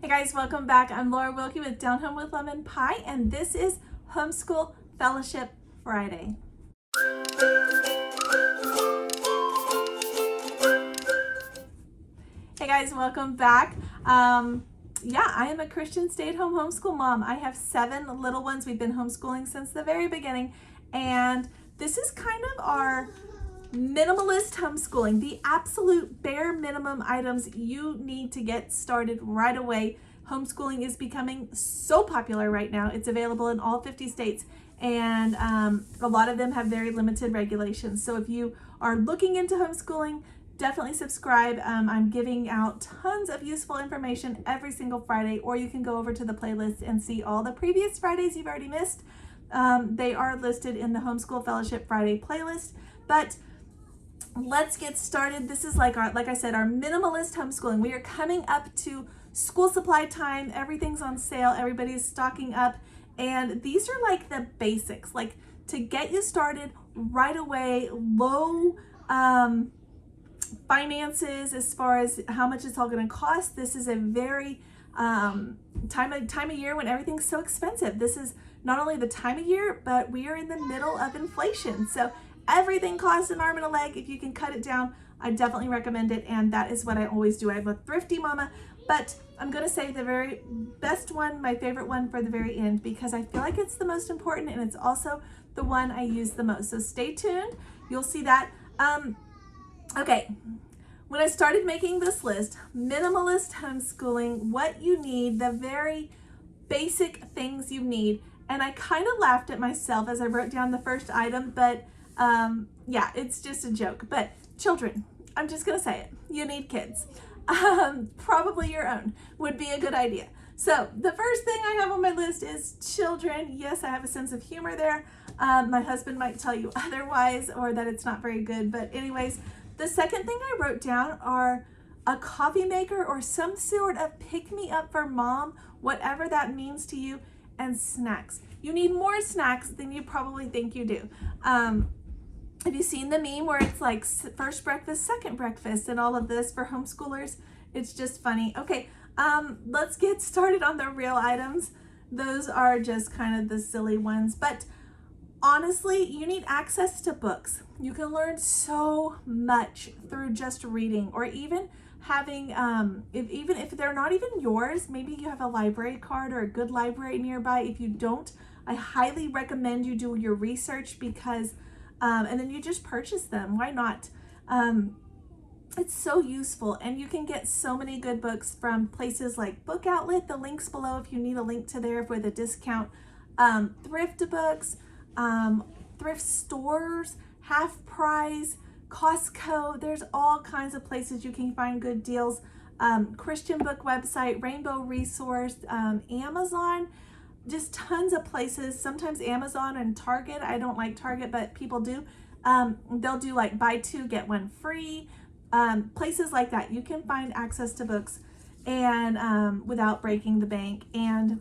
Hey guys, welcome back. I'm Laura Wilkie with Down Home with Lemon Pie, and this is Homeschool Fellowship Friday. Hey guys, welcome back. I am a Christian stay-at-home homeschool mom. I have 7 little ones. We've been homeschooling since the very beginning, and this is kind of our minimalist homeschooling, the absolute bare minimum items you need to get started right away. Homeschooling is becoming so popular right now. It's available in all 50 states, and a lot of them have very limited regulations. So if you are looking into homeschooling, definitely subscribe. I'm giving out tons of useful information every single Friday, or you can go over to the playlist and see all the previous Fridays you've already missed. They are listed in the Homeschool Fellowship Friday playlist, but let's get started. This is like I said, our minimalist homeschooling. We are coming up to school supply time. Everything's on sale. Everybody's stocking up. And these are like the basics, like to get you started right away, low finances as far as how much it's all going to cost. This is a very time of year when everything's so expensive. This is not only the time of year, but we are in the middle of inflation. So everything costs an arm and a leg. If you can cut it down, I definitely recommend it, and that is what I always do. I'm a thrifty mama, but I'm going to save the very best one, my favorite one, for the very end, because I feel like it's the most important, and it's also the one I use the most. So stay tuned. You'll see that. Okay, when I started making this list, minimalist homeschooling, what you need, the very basic things you need, and I kind of laughed at myself as I wrote down the first item, but yeah, it's just a joke. But children, I'm just gonna say it, you need kids. Probably your own would be a good idea. So the first thing I have on my list is children. Yes, I have a sense of humor there. My husband might tell you otherwise, or that it's not very good, but anyways, the second thing I wrote down are a coffee maker or some sort of pick-me-up for mom, whatever that means to you, and snacks. You need more snacks than you probably think you do. Have you seen the meme where it's like first breakfast, second breakfast, and all of this for homeschoolers? It's just funny. Okay, let's get started on the real items. Those are just kind of the silly ones, but honestly, you need access to books. You can learn so much through just reading, or even having, even if they're not even yours, maybe you have a library card or a good library nearby. If you don't, I highly recommend you do your research, because and then you just purchase them. Why not? It's so useful, and you can get so many good books from places like Book Outlet. The link's below if you need a link to there with a discount. Thrift books, thrift stores, Half Price, Costco. There's all kinds of places you can find good deals. Christian book website, Rainbow Resource, Amazon. Just tons of places. Sometimes Amazon and Target. I don't like Target, but people do. They'll do like buy 2 get 1 free. Places like that. You can find access to books and without breaking the bank. And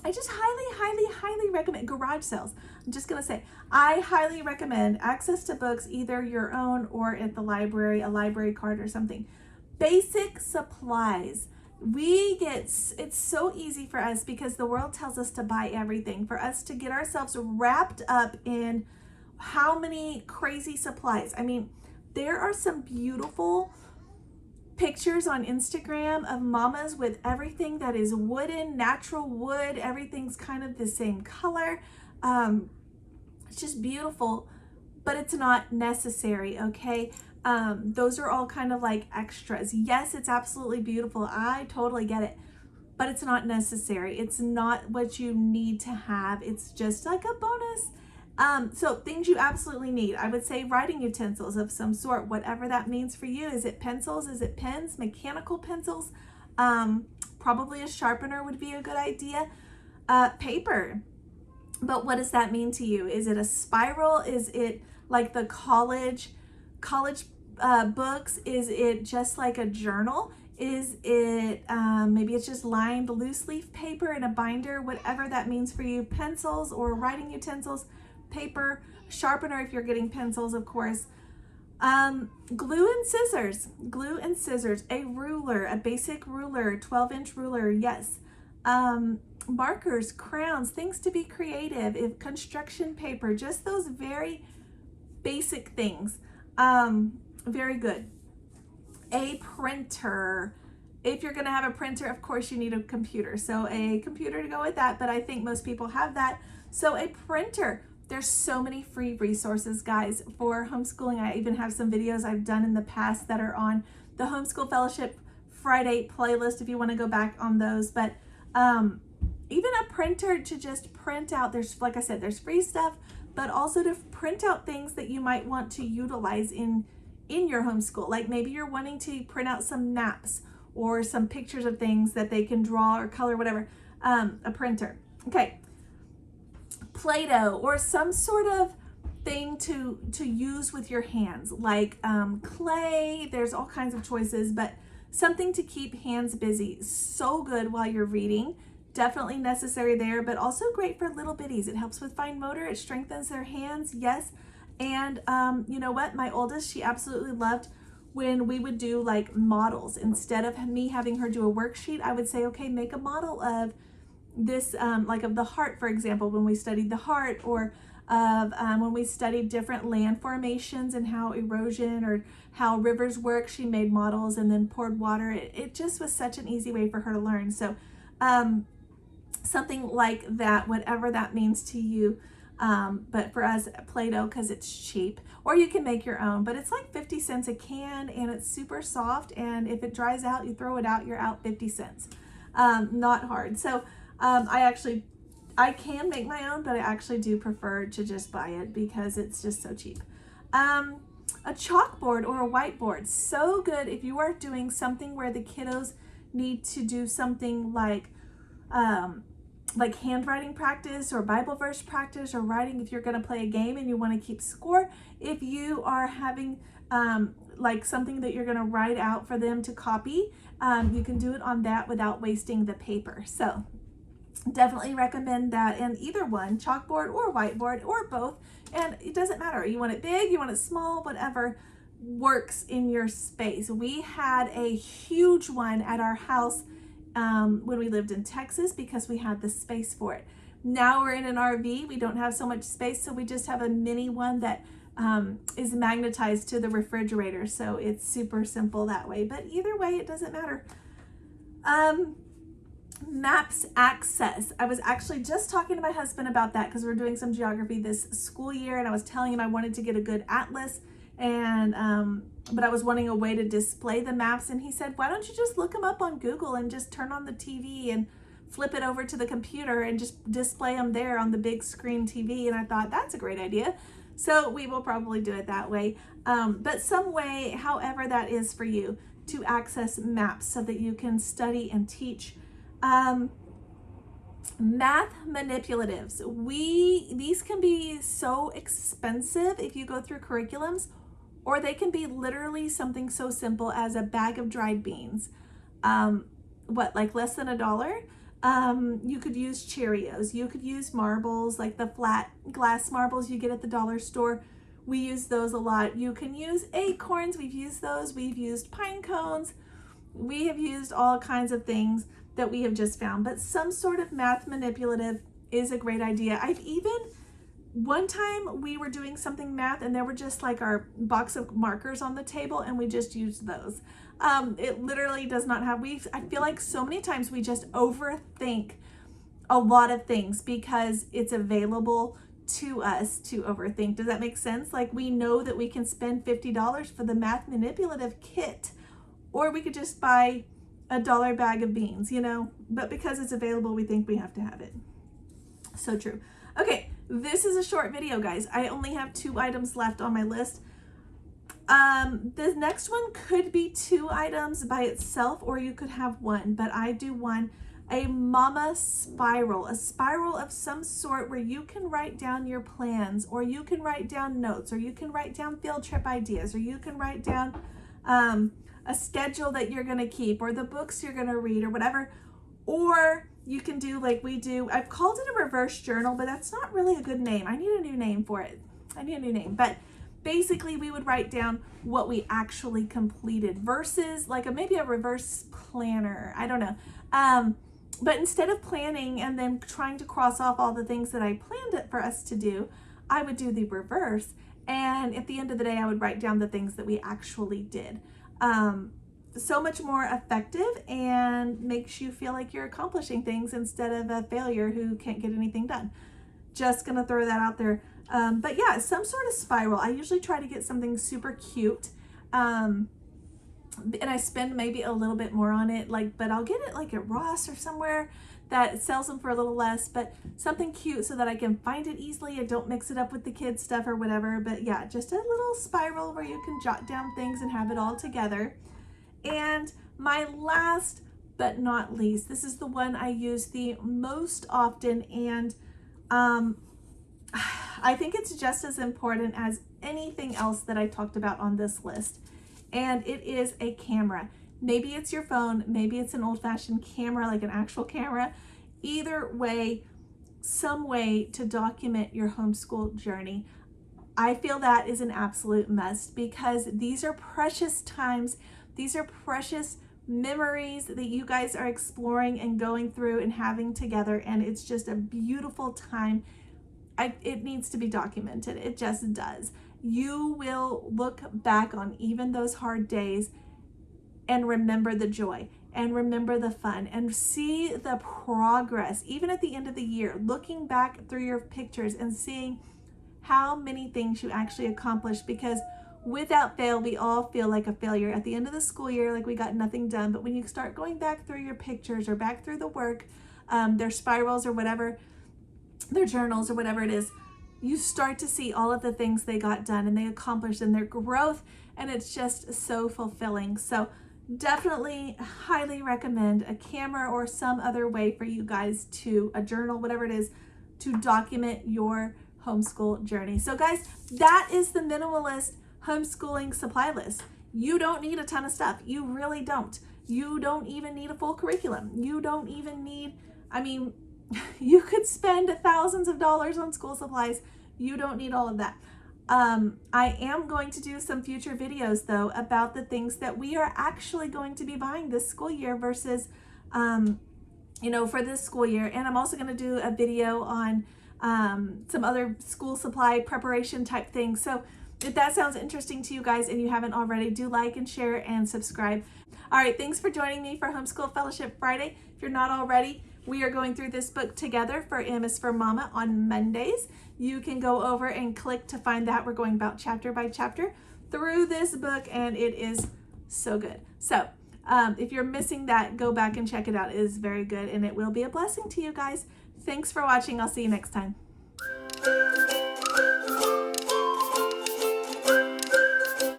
I just highly recommend garage sales. I'm just gonna say, I highly recommend access to books, either your own or at the library, a library card or something. Basic supplies. It's so easy for us, because the world tells us to buy everything, for us to get ourselves wrapped up in how many crazy supplies. I mean, there are some beautiful pictures on Instagram of mamas with everything that is wooden, natural wood. Everything's kind of the same color. It's just beautiful, but it's not necessary, okay? Those are all kind of like extras. Yes, it's absolutely beautiful. I totally get it, but it's not necessary. It's not what you need to have. It's just like a bonus. So things you absolutely need, I would say writing utensils of some sort, whatever that means for you. Is it pencils? Is it pens? Mechanical pencils? Probably a sharpener would be a good idea. Paper. But what does that mean to you? Is it a spiral? Is it like the college books? Is it just like a journal? Is it maybe it's just lined loose leaf paper in a binder? Whatever that means for you. Pencils or writing utensils, paper, sharpener if you're getting pencils, of course. Glue and scissors, a ruler, a basic ruler, 12-inch ruler, yes. Markers, crayons, things to be creative, if construction paper, just those very basic things. Very good. A printer. If you're going to have a printer, of course you need a computer. So a computer to go with that, but I think most people have that. So a printer. There's so many free resources, guys, for homeschooling. I even have some videos I've done in the past that are on the Homeschool Fellowship Friday playlist if you want to go back on those. But even a printer to just print out, there's, like I said, there's free stuff, but also to print out things that you might want to utilize in your homeschool. Like maybe you're wanting to print out some maps or some pictures of things that they can draw or color, whatever. A printer. Okay. Play-Doh or some sort of thing to use with your hands, like clay. There's all kinds of choices, but something to keep hands busy. So good while you're reading. Definitely necessary there, but also great for little bitties. It helps with fine motor. It strengthens their hands. Yes. And you know what? My oldest, she absolutely loved when we would do like models. Instead of me having her do a worksheet, I would say, okay, make a model of this, like of the heart, for example, when we studied the heart, or of when we studied different land formations and how erosion or how rivers work. She made models and then poured water. It just was such an easy way for her to learn. So something like that, whatever that means to you. But for us, Play-Doh, because it's cheap, or you can make your own, but it's like 50 cents a can and it's super soft. And if it dries out, you throw it out, you're out 50 cents. Not hard. So I can make my own, but I actually do prefer to just buy it because it's just so cheap. A chalkboard or a whiteboard, so good if you are doing something where the kiddos need to do something like handwriting practice or Bible verse practice or writing. If you're going to play a game and you want to keep score, if you are having like something that you're going to write out for them to copy, you can do it on that without wasting the paper. So definitely recommend that, and either one, chalkboard or whiteboard or both. And it doesn't matter. You want it big, you want it small, whatever works in your space. We had a huge one at our house when we lived in Texas because we had the space for it. Now we're in an RV. We don't have so much space, so we just have a mini one that is magnetized to the refrigerator. So it's super simple that way. But either way, it doesn't matter. Maps access. I was actually just talking to my husband about that because we're doing some geography this school year, and I was telling him I wanted to get a good atlas, and but I was wanting a way to display the maps, and he said, why don't you just look them up on Google and just turn on the TV and flip it over to the computer and just display them there on the big screen TV. And I thought that's a great idea. So we will probably do it that way. But some way, however that is for you, to access maps so that you can study and teach. Math manipulatives. These can be so expensive if you go through curriculums, or they can be literally something so simple as a bag of dried beans. Like less than $1? You could use Cheerios. You could use marbles, like the flat glass marbles you get at the dollar store. We use those a lot. You can use acorns. We've used those. We've used pine cones. We have used all kinds of things that we have just found, but some sort of math manipulative is a great idea. One time we were doing something math and there were just like our box of markers on the table and we just used those. It literally does not have, I feel like so many times we just overthink a lot of things because it's available to us to overthink. Does that make sense? Like we know that we can spend $50 for the math manipulative kit, or we could just buy $1 bag of beans, but because it's available, we think we have to have it. So true. Okay, this is a short video, guys. I only have 2 items left on my list. The next one could be 2 items by itself, or you could have one, but I do one. A mama spiral, a spiral of some sort where you can write down your plans, or you can write down notes, or you can write down field trip ideas, or you can write down a schedule that you're going to keep, or the books you're going to read, or whatever. Or you can do like we do. I've called it a reverse journal, but that's not really a good name. I need a new name for it. But basically we would write down what we actually completed versus like maybe a reverse planner. I don't know. But instead of planning and then trying to cross off all the things that I planned it for us to do, I would do the reverse. And at the end of the day, I would write down the things that we actually did. So much more effective and makes you feel like you're accomplishing things instead of a failure who can't get anything done. Just gonna throw that out there. But yeah, some sort of spiral. I usually try to get something super cute. And I spend maybe a little bit more on it, but I'll get it like at Ross or somewhere that sells them for a little less, but something cute so that I can find it easily and don't mix it up with the kids stuff or whatever. But yeah, just a little spiral where you can jot down things and have it all together. And my last but not least, this is the one I use the most often, and I think it's just as important as anything else that I talked about on this list. And it is a camera. Maybe it's your phone, maybe it's an old-fashioned camera, like an actual camera. Either way, some way to document your homeschool journey. I feel that is an absolute must because these are precious times. These are precious memories that you guys are exploring and going through and having together. And it's just a beautiful time. It needs to be documented. It just does. You will look back on even those hard days and remember the joy and remember the fun and see the progress, even at the end of the year, looking back through your pictures and seeing how many things you actually accomplished, because without fail, we all feel like a failure at the end of the school year, like we got nothing done. But when you start going back through your pictures or back through the work, their spirals or whatever, their journals or whatever it is, you start to see all of the things they got done and they accomplished and their growth, and it's just so fulfilling. So definitely highly recommend a camera or some other way for you guys to, a journal, whatever it is, to document your homeschool journey. So guys, that is the minimalist homeschooling supply list. You don't need a ton of stuff. You really don't. You don't even need a full curriculum. You don't even need, you could spend thousands of dollars on school supplies. You don't need all of that. I am going to do some future videos though about the things that we are actually going to be buying this school year versus, for this school year. And I'm also going to do a video on some other school supply preparation type things. So if that sounds interesting to you guys and you haven't already, do like and share and subscribe. All right, thanks for joining me for Homeschool Fellowship Friday. If you're not already, we are going through this book together for M is for Mama on Mondays. You can go over and click to find that. We're going about chapter by chapter through this book, and it is so good. So if you're missing that, go back and check it out. It is very good, and it will be a blessing to you guys. Thanks for watching. I'll see you next time.